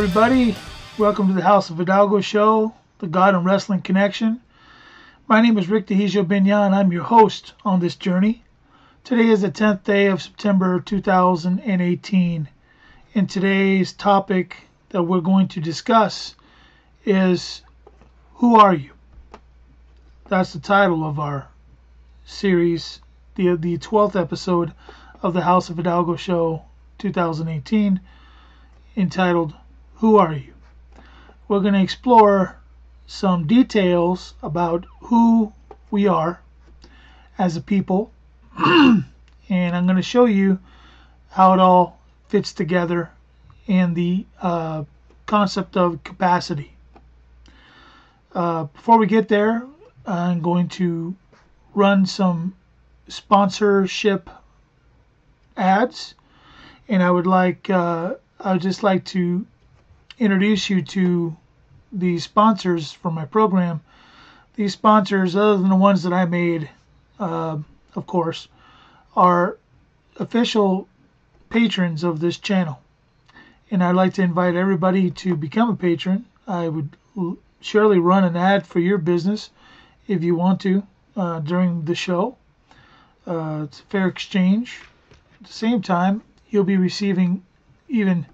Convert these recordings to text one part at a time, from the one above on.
everybody. Welcome to the House of Hidalgo show, the God and Wrestling Connection. My name is Rick Dehizio Benya, and I'm your host on this journey. Today is the 10th day of September 2018, and today's topic that we're going to discuss is, who are you? That's the title of our series, the 12th episode of the House of Hidalgo show 2018, entitled, Who Are You? We're going to explore some details about who we are as a people, and I'm going to show you how it all fits together in the concept of capacity. Before we get there, I'm going to run some sponsorship ads, and I would just like to introduce you to the sponsors for my program. These sponsors, other than the ones that I made, of course, are official patrons of this channel. And I'd like to invite everybody to become a patron. I would surely run an ad for your business if you want to during the show. It's a fair exchange. At the same time, you'll be receiving even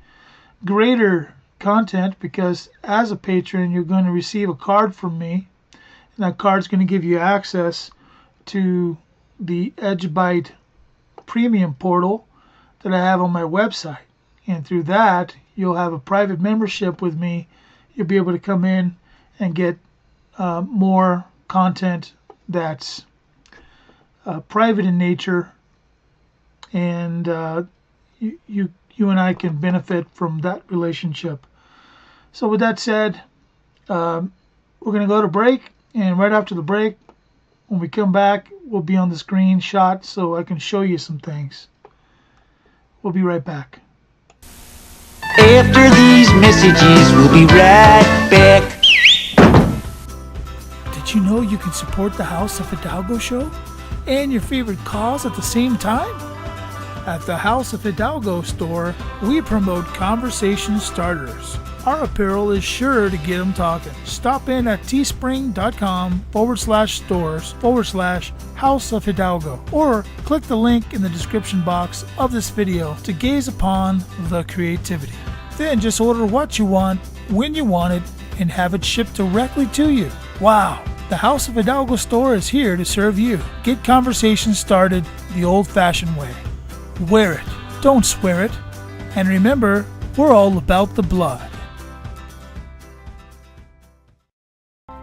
greater content, because as a patron you're going to receive a card from me, and that card's going to give you access to the EdgeByte premium portal that I have on my website, and through that you'll have a private membership with me. You'll be able to come in and get more content that's private in nature, and you and I can benefit from that relationship. So with that said, we're going to go to break, and right after the break, when we come back, we'll be on the screenshot so I can show you some things. We'll be right back. After these messages, we'll be right back. Did you know you can support the House of Hidalgo show and your favorite cause at the same time? At the House of Hidalgo store, we promote conversation starters. Our apparel is sure to get them talking. Stop in at teespring.com/stores/House of Hidalgo, or click the link in the description box of this video to gaze upon the creativity. Then just order what you want, when you want it, and have it shipped directly to you. Wow! The House of Hidalgo store is here to serve you. Get conversations started the old-fashioned way. Wear it, don't swear it, and remember, we're all about the blood.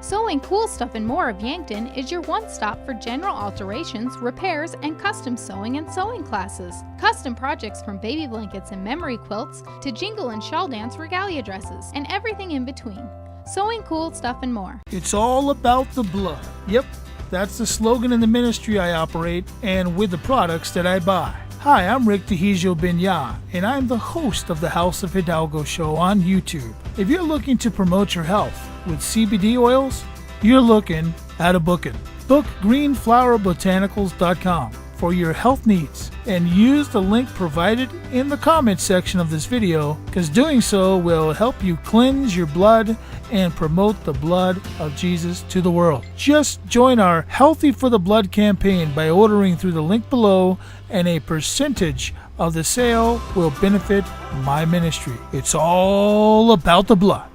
Sewing Cool Stuff and More of Yankton is your one-stop for general alterations, repairs, and custom sewing and sewing classes. Custom projects from baby blankets and memory quilts to jingle and shawl dance regalia dresses, and everything in between. Sewing Cool Stuff and More. It's all about the blood. Yep, that's the slogan in the ministry I operate and with the products that I buy. Hi, I'm Rick Dehizio Benya, and I'm the host of the House of Hidalgo show on YouTube. If you're looking to promote your health with CBD oils, you're looking at a booking. Book greenflowerbotanicals.com for your health needs, and use the link provided in the comment section of this video, because doing so will help you cleanse your blood and promote the blood of Jesus to the world. Just join our Healthy for the Blood campaign by ordering through the link below, and a percentage of the sale will benefit my ministry. It's all about the blood.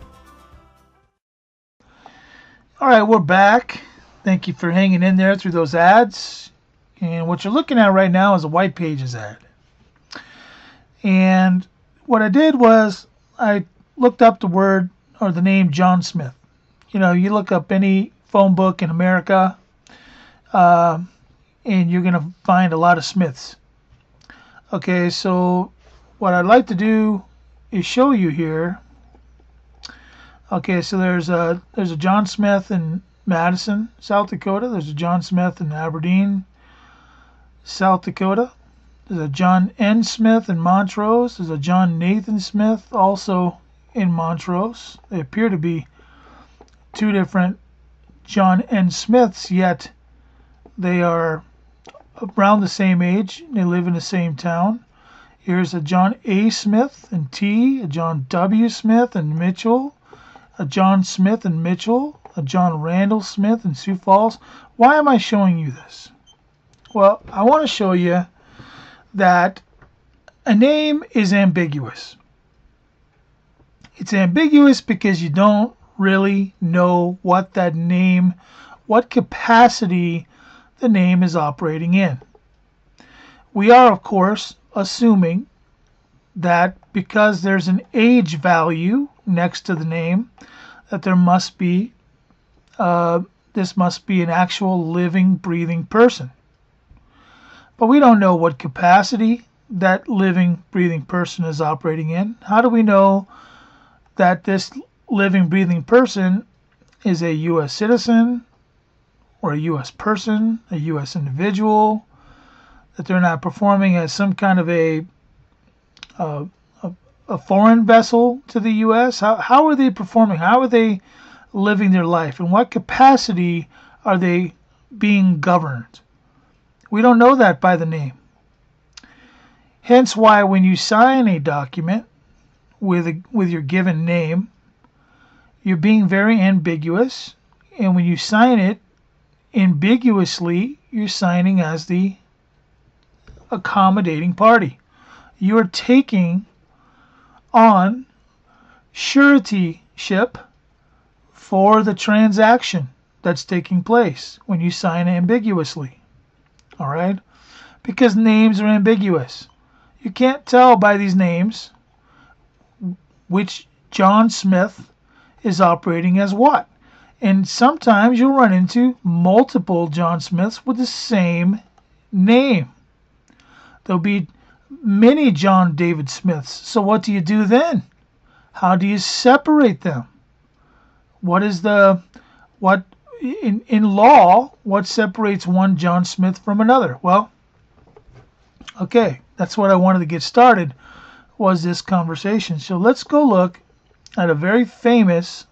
All right, we're back. Thank you for hanging in there through those ads. And what you're looking at right now is a White Pages ad. And what I did was I looked up the word or the name John Smith. You know, you look up any phone book in America, and you're going to find a lot of Smiths. Okay, so what I'd like to do is show you here. Okay, so there's a John Smith in Madison, South Dakota. There's a John Smith in Aberdeen, South Dakota. There's a John N. Smith in Montrose. There's a John Nathan Smith also in Montrose. They appear to be two different John N. Smiths, yet they are around the same age. They live in the same town. Here's a John A. Smith and T, a John W. Smith and Mitchell, a John Smith and Mitchell, a John Randall Smith and Sioux Falls. Why am I showing you this? Well, I want to show you that a name is ambiguous. It's ambiguous because you don't really know what that name, what capacity the name is operating in. We are, of course, assuming that because there's an age value next to the name, that there must be, this must be an actual living, breathing person. But we don't know what capacity that living, breathing person is operating in. How do we know that this living, breathing person is a U.S. citizen or a U.S. person, a U.S. individual, that they're not performing as some kind of a foreign vessel to the U.S.? How are they performing? How are they living their life? In what capacity are they being governed? We don't know that by the name. Hence why when you sign a document with your given name, you're being very ambiguous, and when you sign it ambiguously, you're signing as the accommodating party. You're taking on suretyship for the transaction that's taking place when you sign ambiguously. All right? Because names are ambiguous. You can't tell by these names which John Smith is operating as what. And sometimes you'll run into multiple John Smiths with the same name. There'll be many John David Smiths. So what do you do then? How do you separate them? What in law, what separates one John Smith from another? Well, okay, that's what I wanted to get started, was this conversation. So let's go look at a very famous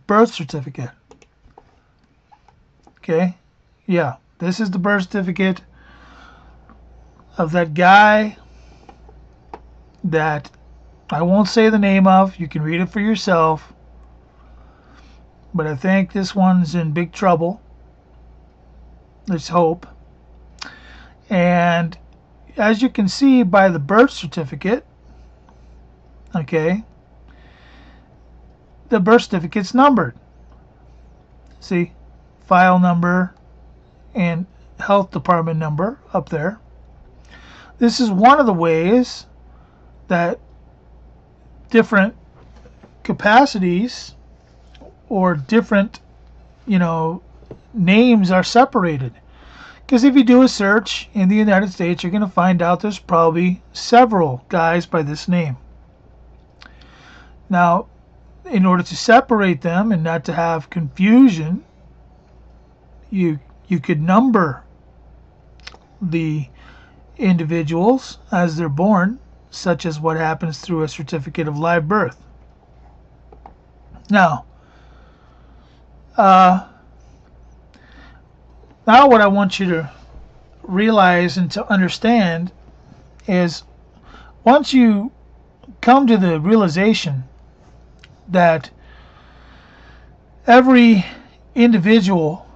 birth certificate. Okay, yeah, this is the birth certificate of that guy that I won't say the name of. You can read it for yourself. But I think this one's in big trouble. Let's hope. And as you can see by the birth certificate, okay, the birth certificate's numbered. See, file number and health department number up there. This is one of the ways that different capacities or different, names are separated. Because if you do a search in the United States, you're going to find out there's probably several guys by this name. Now, in order to separate them and not to have confusion, you could number the individuals as they're born, such as what happens through a certificate of live birth. Now what I want you to realize and to understand is, once you come to the realization that every individual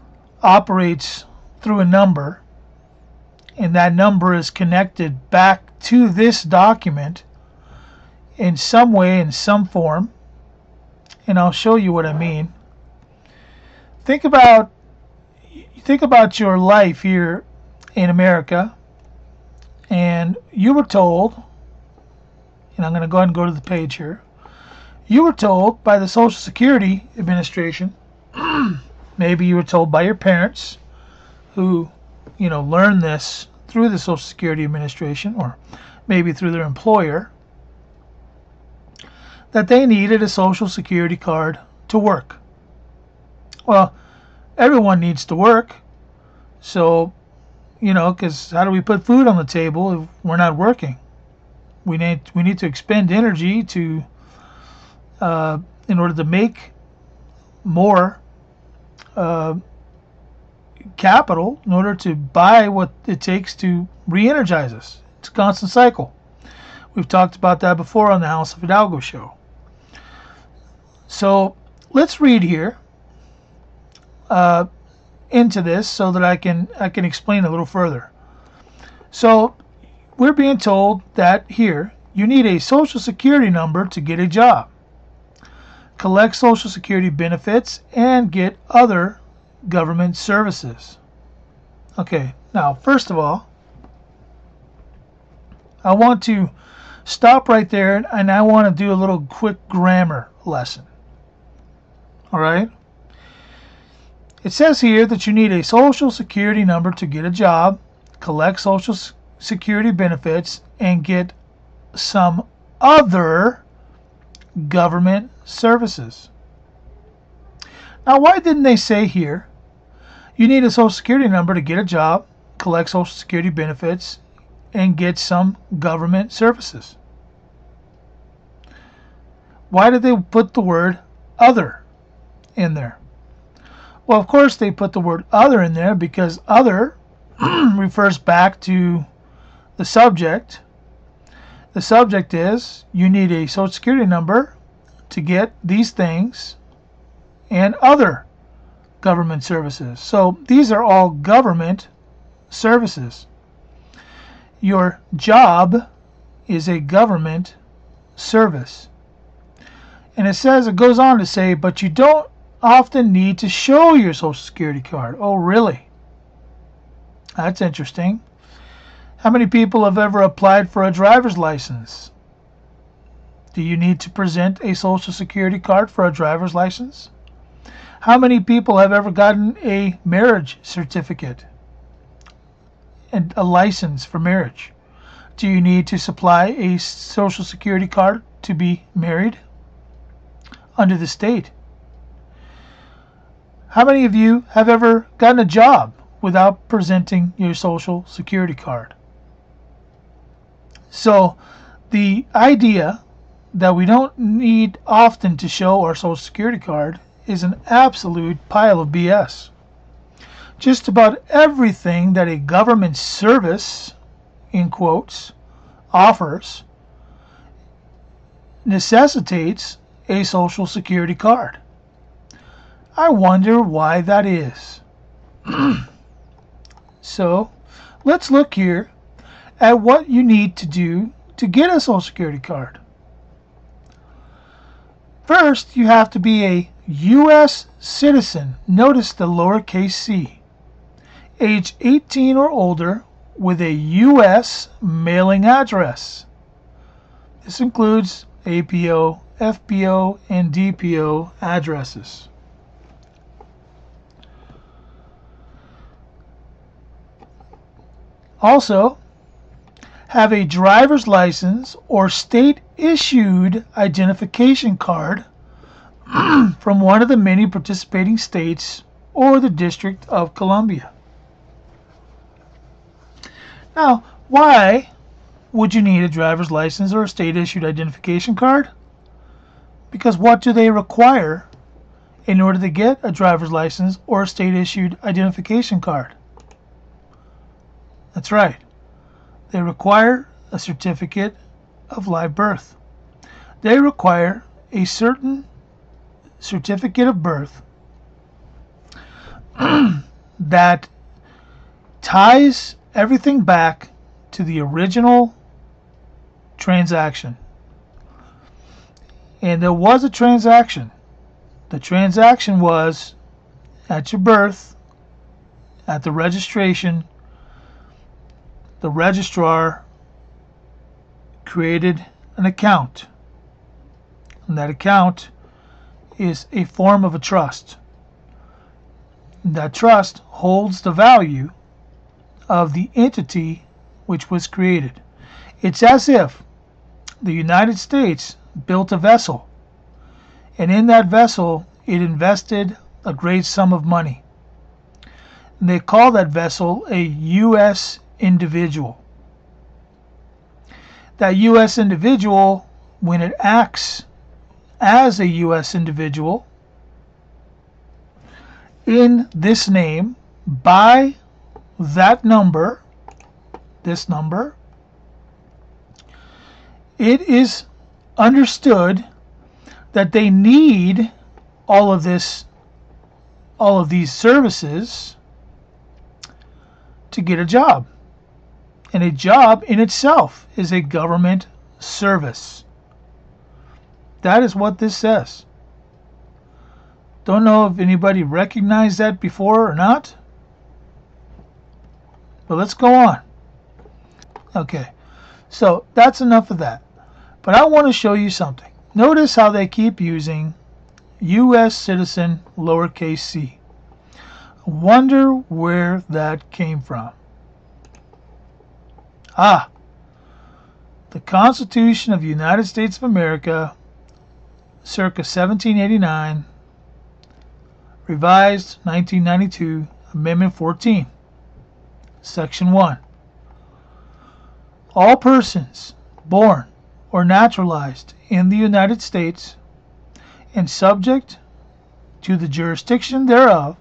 operates through a number, and that number is connected back to this document in some way, in some form, and I'll show you what I mean. Think about your life here in America, and you were told, and I'm going to go ahead and go to the page here. You were told by the Social Security Administration, maybe you were told by your parents who, learned this through the Social Security Administration, or maybe through their employer, that they needed a Social Security card to work. Well, everyone needs to work, so, because how do we put food on the table if we're not working? We need to expend energy to, in order to make more capital, in order to buy what it takes to re-energize us. It's a constant cycle. We've talked about that before on the House of Hidalgo show. So let's read here into this so that I can explain a little further. So we're being told that here you need a social security number to get a job, collect social security benefits, and get other government services. Okay, now first of all, I want to stop right there and I want to do a little quick grammar lesson. All right? It says here that you need a social security number to get a job, collect social security benefits, and get some other government services. Now, why didn't they say here you need a social security number to get a job, collect social security benefits, and get some government services? Why did they put the word other in there? Well, of course they put the word other in there because other refers back to the subject. The subject is you need a social security number to get these things and other government services. So these are all government services. Your job is a government service. And it goes on to say, but you don't often need to show your social security card. Oh, really? That's interesting. How many people have ever applied for a driver's license? Do you need to present a social security card for a driver's license? How many people have ever gotten a marriage certificate and a license for marriage? Do you need to supply a social security card to be married under the state? How many of you have ever gotten a job without presenting your social security card? So the idea that we don't need often to show our social security card is an absolute pile of BS. Just about everything that a government service, in quotes, offers necessitates a social security card. I wonder why that is. So let's look here at what you need to do to get a social security card. First, you have to be a U.S. citizen. Notice the lowercase c. Age 18 or older with a U.S. mailing address. This includes APO, FPO, and DPO addresses. Also, have a driver's license or state-issued identification card from one of the many participating states or the District of Columbia. Now, why would you need a driver's license or a state-issued identification card? Because what do they require in order to get a driver's license or a state-issued identification card? That's right. They require a certificate of live birth. They require a certain certificate of birth that ties everything back to the original transaction. And there was a transaction. The transaction was at your birth, at the registration. The registrar created an account, and that account is a form of a trust. That trust holds the value of the entity which was created. It's as if the United States built a vessel, and in that vessel it invested a great sum of money. And they call that vessel a U.S. individual. That U.S. individual, when it acts as a U.S. individual in this name by that number, this number, it is understood that they need all of these services to get a job. And a job in itself is a government service. That is what this says. Don't know if anybody recognized that before or not. But let's go on. Okay, so that's enough of that. But I want to show you something. Notice how they keep using U.S. citizen lowercase c. I wonder where that came from. The Constitution of the United States of America, circa 1789, revised 1992, Amendment 14, Section 1. All persons born or naturalized in the United States and subject to the jurisdiction thereof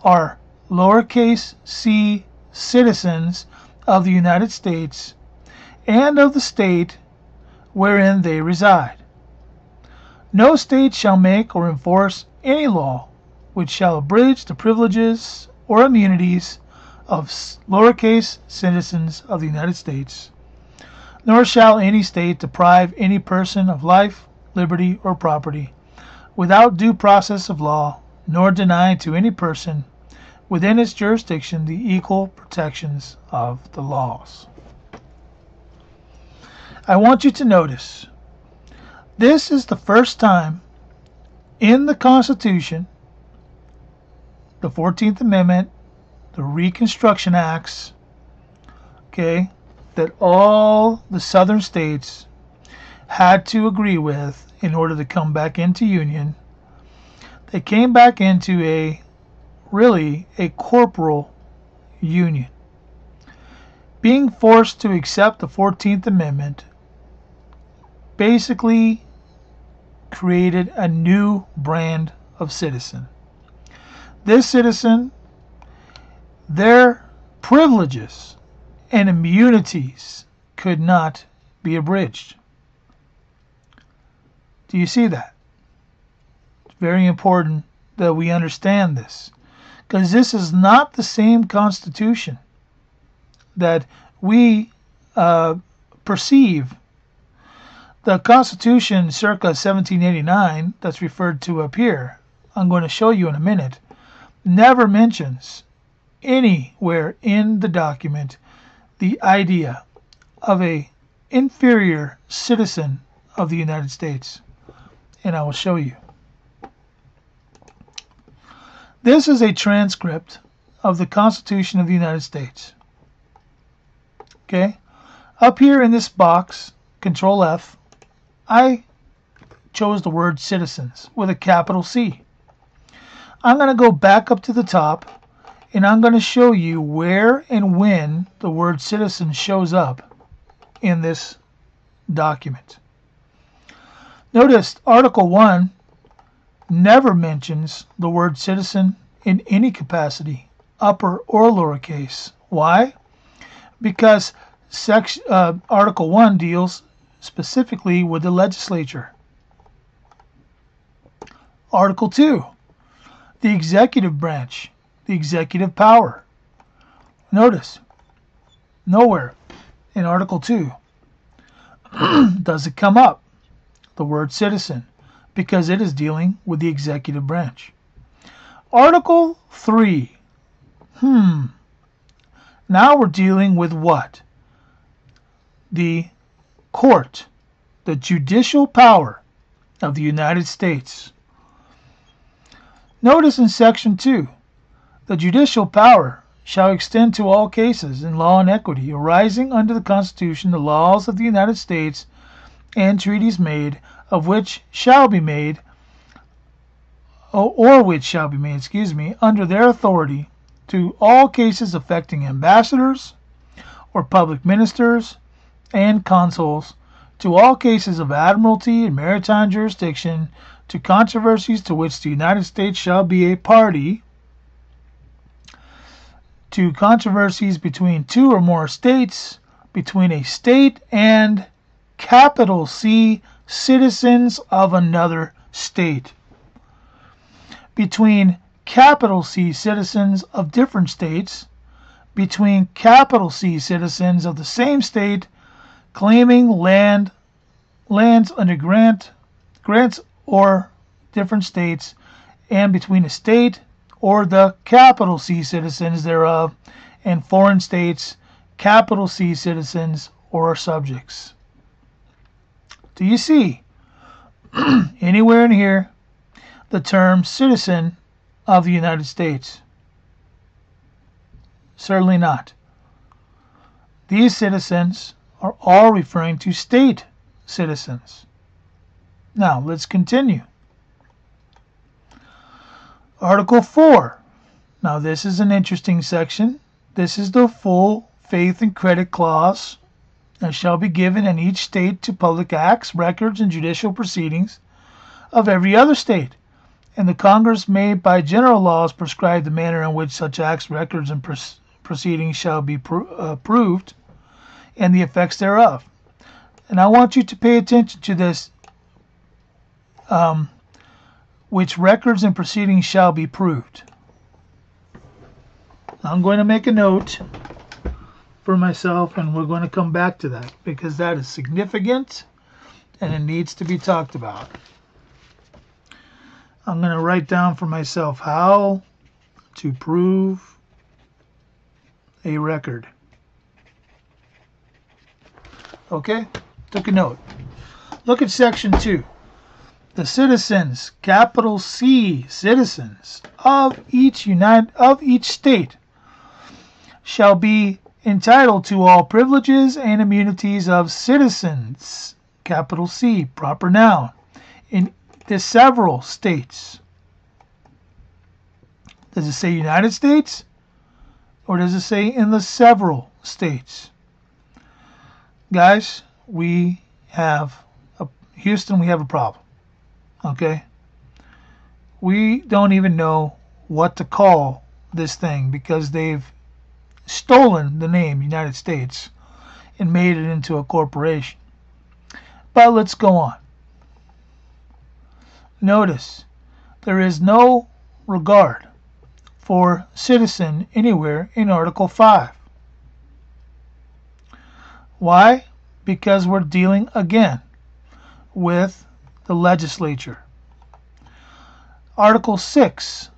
are lowercase c citizens of the United States and of the state wherein they reside. No state shall make or enforce any law which shall abridge the privileges or immunities of lowercase citizens of the United States, nor shall any state deprive any person of life, liberty, or property without due process of law, nor deny to any person within its jurisdiction the equal protections of the laws. I want you to notice, this is the first time in the Constitution, the 14th Amendment, the Reconstruction Acts, okay, that all the southern states had to agree with in order to come back into union. They came back into a corporal union. Being forced to accept the 14th Amendment basically created a new brand of citizen. This citizen, their privileges and immunities could not be abridged. Do you see that? It's very important that we understand this, because this is not the same Constitution that we perceive. The Constitution circa 1789 that's referred to up here, I'm going to show you in a minute, never mentions anywhere in the document the idea of a inferior citizen of the United States. And I will show you. This is a transcript of the Constitution of the United States. Okay? Up here in this box, Control F, I chose the word citizens with a capital C. I'm going to go back up to the top and I'm going to show you where and when the word citizen shows up in this document. Notice Article 1 never mentions the word citizen in any capacity, upper or lowercase. Why? Because Article 1 deals specifically with the legislature. Article 2, the executive branch, the executive power. Notice, nowhere in Article 2 does it come up, the word citizen, because it is dealing with the executive branch. Article 3, now we're dealing with what? The court, the judicial power of the United States. Notice in Section 2, the judicial power shall extend to all cases in law and equity arising under the Constitution, the laws of the United States, and treaties made, of which shall be made, or which shall be made, under their authority, to all cases affecting ambassadors or public ministers and consuls, to all cases of admiralty and maritime jurisdiction, to controversies to which the United States shall be a party, to controversies between two or more states, between a state and capital C citizens of another state. Between capital C citizens of different states, between capital C citizens of the same state claiming lands under grants or different states, and between a state or the capital C citizens thereof and foreign states, capital C citizens or subjects. Do you see anywhere in here the term citizen of the United States? Certainly not. These citizens are all referring to state citizens. Now, let's continue. Article 4. Now, this is an interesting section. This is the full faith and credit clause that shall be given in each state to public acts, records, and judicial proceedings of every other state. And the Congress may by general laws prescribe the manner in which such acts, records, and proceedings shall be approved and the effects thereof. And I want you to pay attention to this, which records and proceedings shall be proved. I'm going to make a note for myself, and we're going to come back to that because that is significant and it needs to be talked about. I'm going to write down for myself how to prove a record. Okay? Took a note. Look at section 2. The citizens, capital C, citizens of each state shall be entitled to all privileges and immunities of citizens, capital C, proper noun, in the several states. Does it say United States? Or does it say in the several states? Guys, Houston, we have a problem. Okay? We don't even know what to call this thing because they've stolen the name United States and made it into a corporation. But let's go on. Notice, there is no regard for citizen anywhere in Article 5. Why? Because we're dealing again with the legislature. Article 6,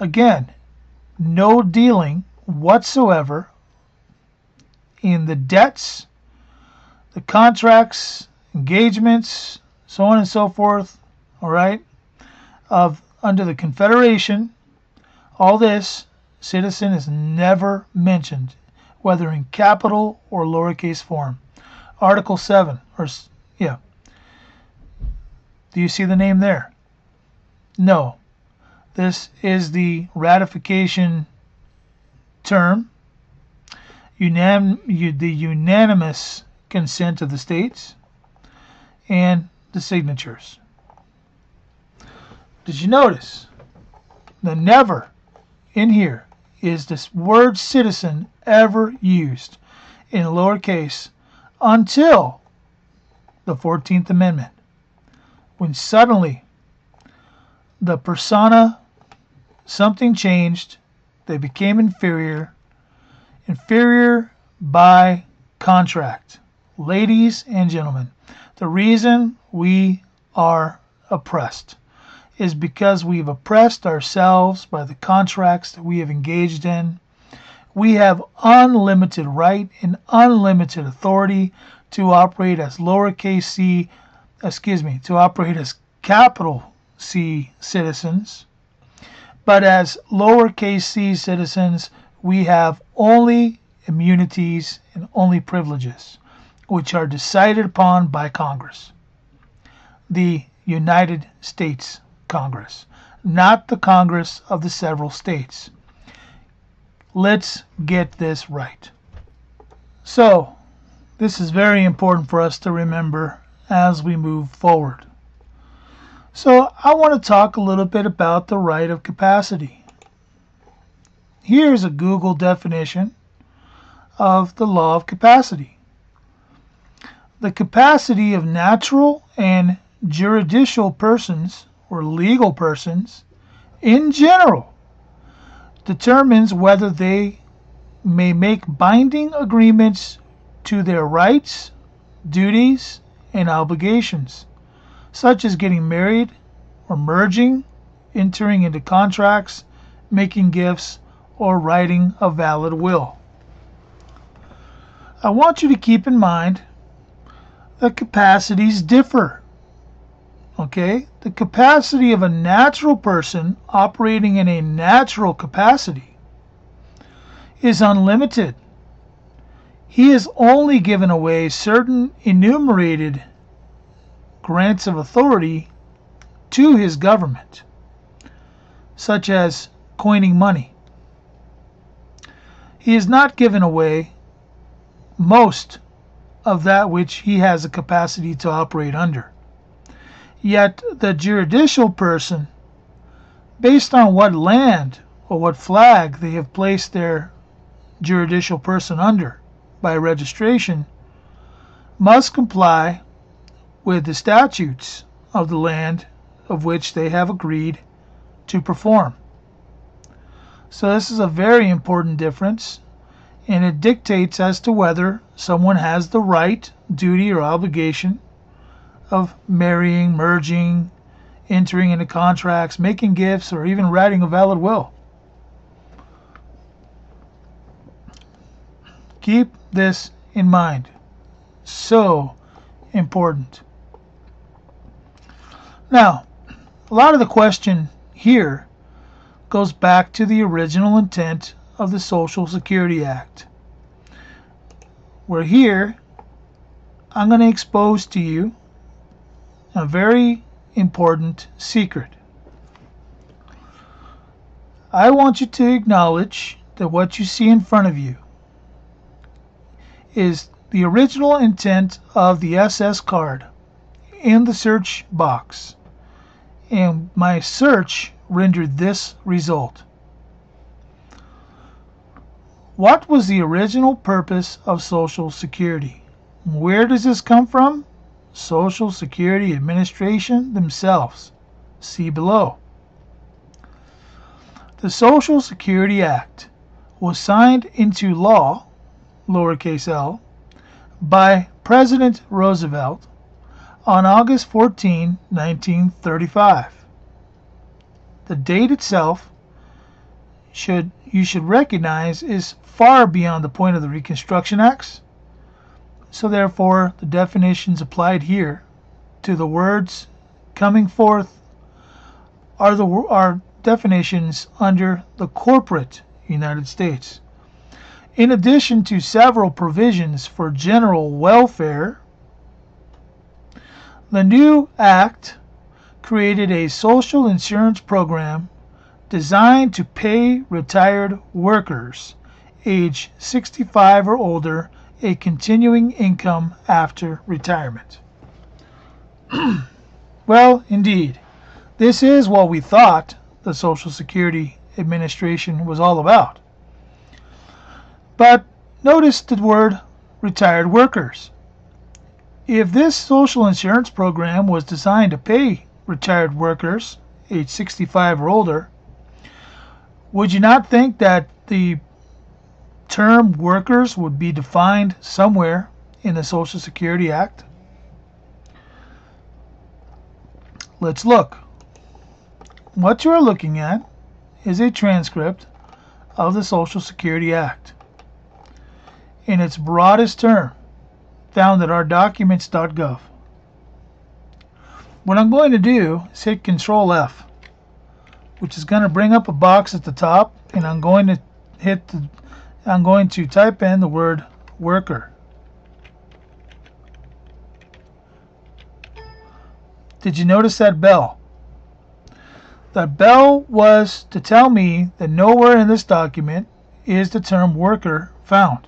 again, no dealing whatsoever in the debts, the contracts, engagements, so on and so forth, all right, of under the Confederation. All this, citizen is never mentioned, whether in capital or lowercase form. Article 7, do you see the name there? No. This is the ratification term, the unanimous consent of the states, and the signatures. Did you notice that never in here is this word citizen ever used in lowercase until the 14th Amendment, when suddenly the persona, something changed, they became inferior by contract. Ladies and gentlemen, the reason we are oppressed is because we've oppressed ourselves by the contracts that we have engaged in. We have unlimited right and unlimited authority to operate as to operate as capital C citizens. But as lowercase c citizens, we have only immunities and only privileges, which are decided upon by Congress. The United States Congress, not the Congress of the several states. Let's get this right. So, this is very important for us to remember as we move forward. So, I want to talk a little bit about the right of capacity. Here's a Google definition of the law of capacity. The capacity of natural and juridical persons, or legal persons, in general, determines whether they may make binding agreements to their rights, duties, and obligations, such as getting married or merging, entering into contracts, making gifts, or writing a valid will. I want you to keep in mind that capacities differ. Okay? The capacity of a natural person operating in a natural capacity is unlimited. He is only given away certain enumerated grants of authority to his government, such as coining money. He is not given away most of that which he has the capacity to operate under. Yet the juridical person, based on what land or what flag they have placed their juridical person under by registration, must comply with the statutes of the land of which they have agreed to perform. So this is a very important difference, and it dictates as to whether someone has the right, duty, or obligation of marrying, merging, entering into contracts, making gifts, or even writing a valid will. Keep this in mind. So important. Now, a lot of the question here goes back to the original intent of the Social Security Act. Where here, I'm going to expose to you a very important secret. I want you to acknowledge that what you see in front of you is the original intent of the SS card in the search box, and my search rendered this result. What was the original purpose of Social Security? Where does this come from? Social Security Administration themselves. See below. The Social Security Act was signed into law, lowercase l, by President Roosevelt on August 14, 1935. The date itself you should recognize is far beyond the point of the Reconstruction Acts, so therefore the definitions applied here to the words coming forth are definitions under the corporate United States. In addition to several provisions for general welfare, the new act created a social insurance program designed to pay retired workers age 65 or older a continuing income after retirement. Well, indeed, this is what we thought the Social Security Administration was all about. But notice the word retired workers. If this social insurance program was designed to pay retired workers age 65 or older, would you not think that the term workers would be defined somewhere in the Social Security Act? Let's look. What you are looking at is a transcript of the Social Security Act in its broadest term, found at our documents.gov. What I'm going to do is hit Control F, which is going to bring up a box at the top, and I'm going to type in the word worker. Did you notice that bell? That bell was to tell me that nowhere in this document is the term worker found.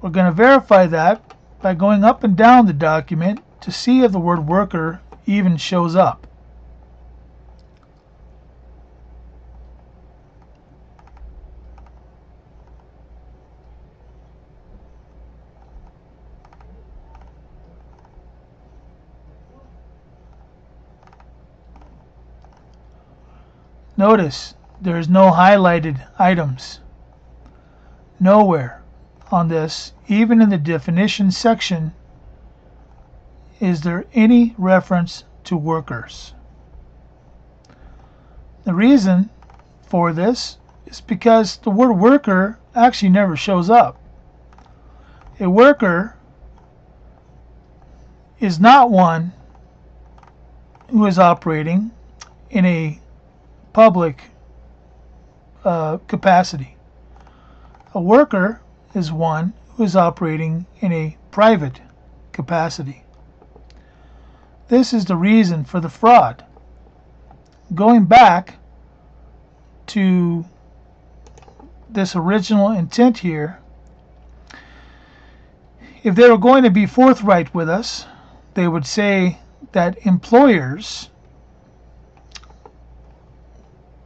We're going to verify that by going up and down the document to see if the word worker even shows up. Notice there's no highlighted items. Nowhere on this, even in the definition section, is there any reference to workers. The reason for this is because the word worker actually never shows up. A worker is not one who is operating in a public capacity. A worker is one who is operating in a private capacity. This is the reason for the fraud. Going back to this original intent here, if they were going to be forthright with us, they would say that employers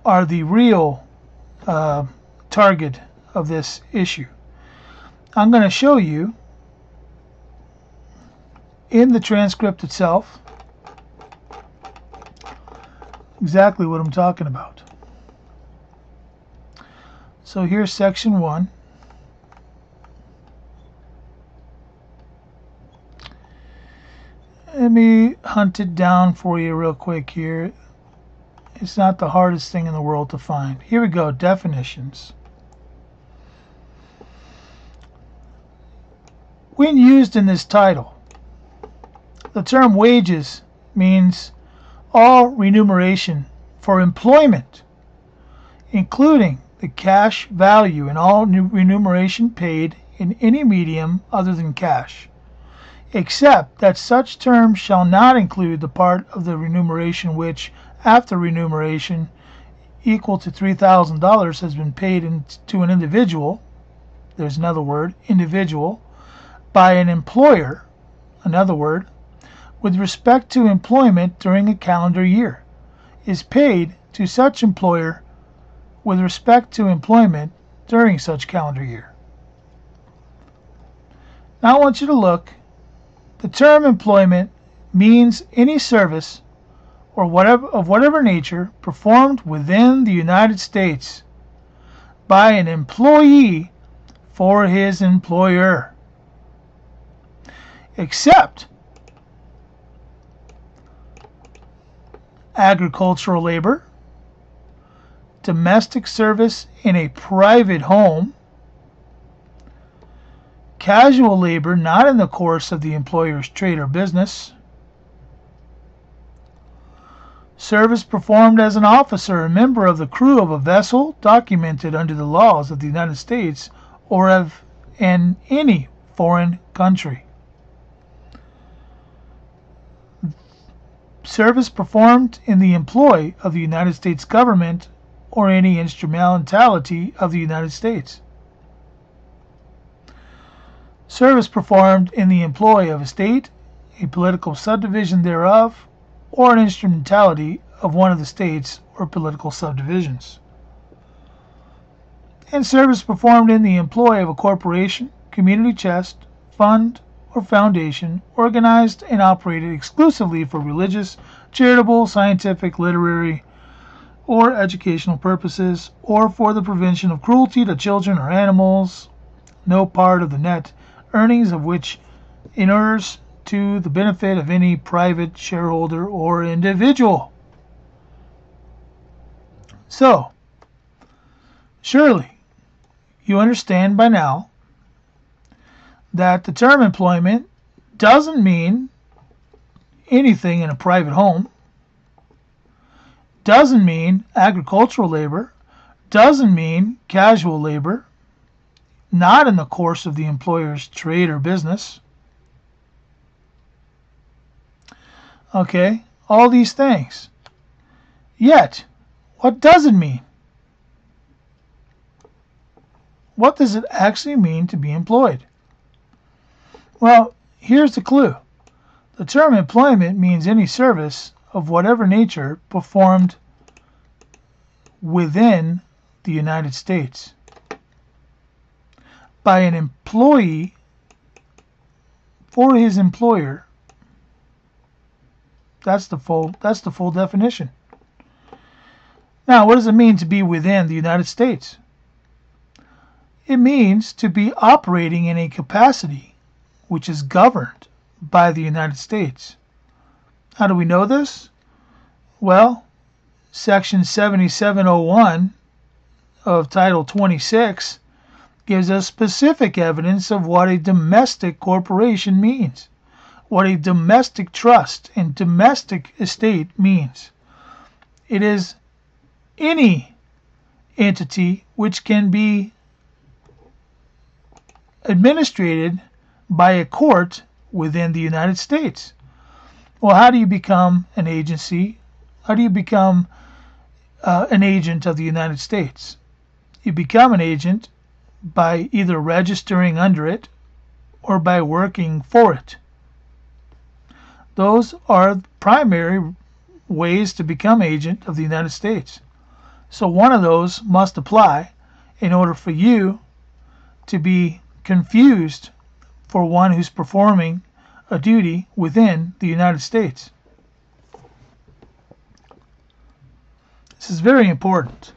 are the real target of this issue. I'm going to show you in the transcript itself exactly what I'm talking about. So here's section 1. Let me hunt it down for you real quick here. It's not the hardest thing in the world to find. Here we go, definitions. When used in this title, the term wages means all remuneration for employment, including the cash value and all remuneration paid in any medium other than cash, except that such term shall not include the part of the remuneration which, after remuneration equal to $3,000 has been paid to an individual, there's another word, individual, by an employer, another word, with respect to employment during a calendar year, is paid to such employer with respect to employment during such calendar year. Now I want you to look. The term employment means any service or of whatever nature performed within the United States by an employee for his employer, except agricultural labor, domestic service in a private home, casual labor not in the course of the employer's trade or business, service performed as an officer or member of the crew of a vessel documented under the laws of the United States or of any foreign country. Service performed in the employ of the United States government or any instrumentality of the United States. Service performed in the employ of a state, a political subdivision thereof, or an instrumentality of one of the states or political subdivisions. And service performed in the employ of a corporation, community chest, fund, or foundation organized and operated exclusively for religious, charitable, scientific, literary, or educational purposes, or for the prevention of cruelty to children or animals, no part of the net earnings of which inures to the benefit of any private shareholder or individual. So, surely you understand by now that the term employment doesn't mean anything in a private home, doesn't mean agricultural labor, doesn't mean casual labor, not in the course of the employer's trade or business. Okay, all these things. Yet, what does it mean? What does it actually mean to be employed? Well, here's the clue. The term employment means any service of whatever nature performed within the United States by an employee for his employer. That's the full definition. Now, what does it mean to be within the United States? It means to be operating in a capacity which is governed by the United States. How do we know this? Well, Section 7701 of Title 26 gives us specific evidence of what a domestic corporation means, what a domestic trust and domestic estate means. It is any entity which can be administered by a court within the United States. Well, how do you become an agency? How do you become an agent of the United States? You become an agent by either registering under it or by working for it. Those are primary ways to become agent of the United States. So one of those must apply in order for you to be confused for one who's performing a duty within the United States. This is very important.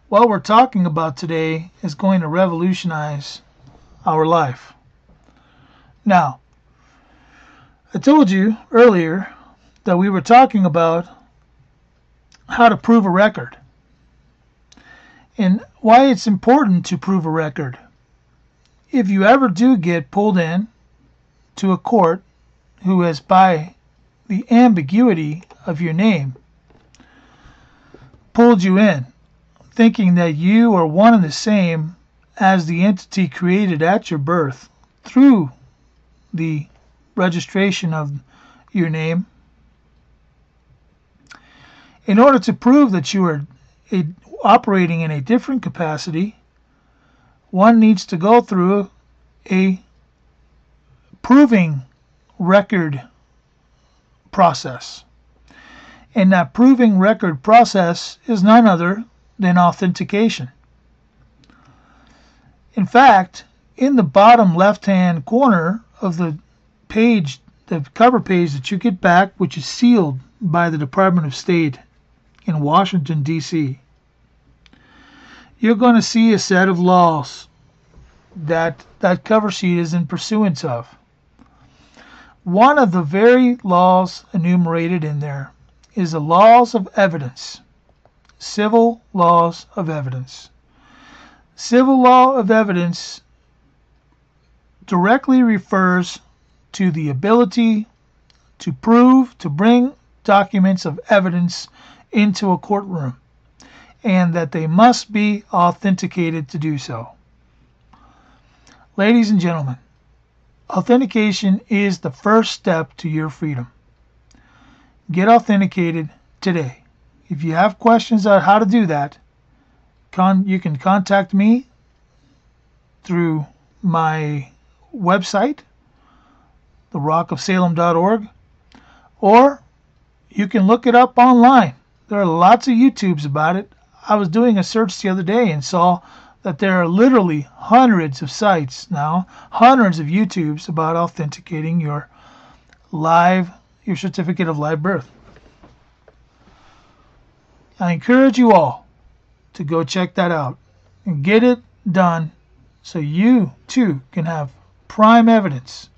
What we're talking about today is going to revolutionize our life. Now, I told you earlier that we were talking about how to prove a record and why it's important to prove a record. If you ever do get pulled in to a court who has, by the ambiguity of your name, pulled you in, thinking that you are one and the same as the entity created at your birth through the registration of your name, in order to prove that you are operating in a different capacity, one needs to go through a proving record process. And that proving record process is none other than authentication. In fact, in the bottom left-hand corner of the page, the cover page that you get back, which is sealed by the Department of State in Washington, D.C., you're going to see a set of laws that cover sheet is in pursuance of. One of the very laws enumerated in there is the laws of evidence, civil laws of evidence. Civil law of evidence directly refers to the ability to prove, to bring documents of evidence into a courtroom, and that they must be authenticated to do so. Ladies and gentlemen, authentication is the first step to your freedom. Get authenticated today. If you have questions on how to do that, you can contact me through my website, therockofsalem.org, or you can look it up online. There are lots of YouTubes about it. I was doing a search the other day and saw that there are literally hundreds of sites now, hundreds of YouTubes about authenticating your certificate of live birth. I encourage you all to go check that out and get it done so you too can have prime evidence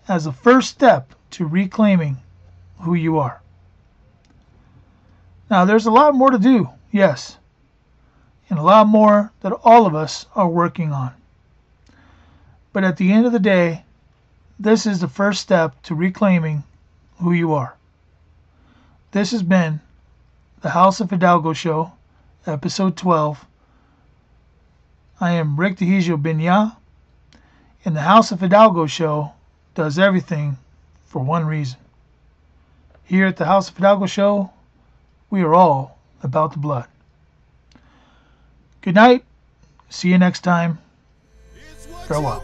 as a first step to reclaiming who you are. Now, there's a lot more to do, yes, and a lot more that all of us are working on. But at the end of the day, this is the first step to reclaiming who you are. This has been the House of Hidalgo Show, Episode 12. I am Rick Dehizio Binya, and the House of Hidalgo Show does everything for one reason. Here at the House of Hidalgo Show, we are all about the blood. Good night. See you next time. Farewell.